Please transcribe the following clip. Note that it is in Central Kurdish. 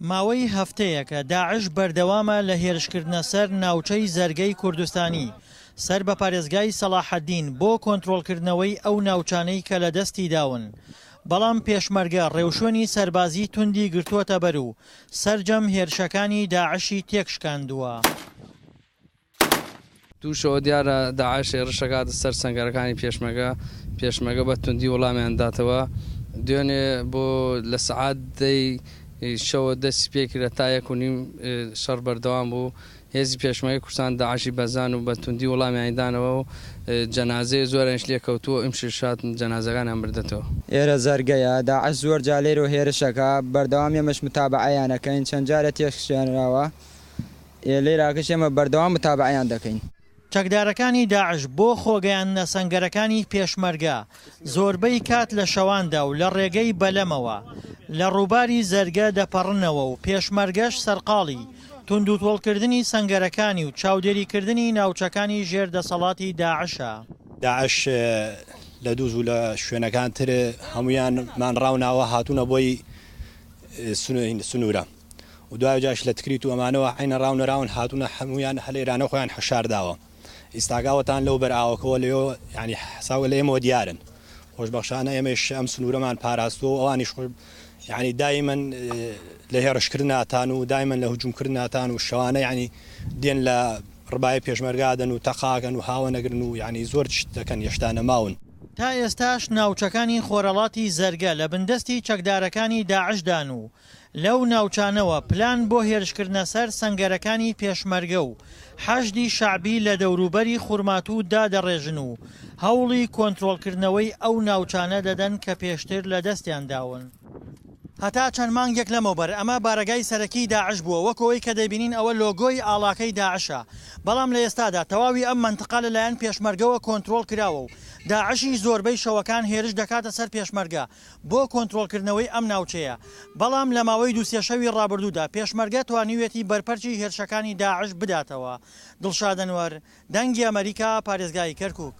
ماوەی هەفتەیەکە داعش بەردەوامە لە هێرشکردنە سەر ناوچەی زەرگەی کوردستانی سەر بە پارێزگای سەلاحەدین بۆ کۆنتڕۆڵکردنەوەی ئەو ناوچانەی کە لە دەستی داون. بەڵام پێشمەرگە ڕێوشۆنی سەربازی توندی گرتووەتە بەر و سەرجەم هێرشەکانی داعشی تێکشکاندووە. دووشەوە دیارە داعش هێرشەکات سەر سەنگەرەکانی پێشمەرگە بە توندی وەڵامیان داتەوە. دوێنێ بۆ لە سەعات دەی شەوە دەستی پێکرە تا 1:30 شەڕ بەردەوام بوو. هێزی پێشمەرگەی کوردستان داعشی بەزان و بە توندی وەڵامیاندانەوە و جەنازەی زۆرش لێکەوتووە ئیمشیشات جەنازەکانیان بردەتەوە. ئێرە زەرگەیە داعش زۆر جا لێرە و هێرشەکە بەردەوام ئێمەش متابعەیانەکەین چەند جارە تێکشێنراوە لێراکەش ئێمە بەردەوام متابعەیان دەکەین. چەکدارەکانی داعش بۆ خۆگەیاندنە سەنگەرەکانی پێشمەرگە زۆربەی کات لە شەواندا و لە ڕێگەی بەلەمەوە لە ڕووباری زەرگە دەپەڕنەوە و پێشمەرگەش سەرقاڵی تونند و تۆڵکردنی سەنگەرەکانی و چاودێریکردنی ناوچەکانی ژێردەسەڵاتی داعشە. داعش لە دووز و لە شوێنەکان تر هەمویانمان ڕاوناوە هاتوونە بۆی سنوورە و دوای جاش لە تکریت و ئەمانەوە عینە ڕاونەراون هاتوونە هەمویان هەلێرانە خۆیان حەشارداوە. ئیستاگاوەتان لەو بەرئاوەکەوە لێەوە ینی حساوە لە ئێمەوە دیارن. خۆشبەخشانە ئێمەش ئەم سنوورەمان پاراستەوە ئەوانیش ینی دایمەن لە هێرشکردناتان و دایمەن لە هجوومکردناتان و شەوانە ینی دێن لە ڕبای پێشمەرگادن و تەقاکەن و هاوە نەگرن و ینی زۆر دەکەن یەشتانە ماون. تا ئێستاش ناوچەکانی خۆرەڵاتی زەرگە لە بندستی چەکدارەکانی داعشدان و لەو ناوچانەوە پلان بۆ هێرشکردنە سەر سەنگەرەکانی پێشمەرگە و حەشدی شعبی لە دەوروبەری خورماتوو دادەڕێژن و هەوڵی کۆنتڕۆڵکردنەوەی ئەو ناوچانە دەدەن کە پێشتر لە دەستیان داون. هەتا چەند مانگێک لەمەوبەر ئەمە بارەگای سەرەکی داعش بووە وەکەوەی کە دەبینین ئەوە لۆگۆی ئاڵاکەی داعشە. بەڵام لە ئێستادا تەواوی ئەم منتقە لەلایەن پێشمەرگەوە کۆنتڕۆڵ کراوە و داعشی زۆربەی شەوەکان هێرش دەکاتە سەر پێشمەرگە بۆ کۆنتڕۆڵکردنەوەی ئەم ناوچەیە. بەڵام لە ماوەی دووسێ شەوی ڕابردوودا پێشمەرگە توانیوێتی بەرپەرچی هێرشەکانی داعش بداتەوە. دڵشاد ئەنوەر، دەنگی ئەمریکا، پارێزگای کەرکووک.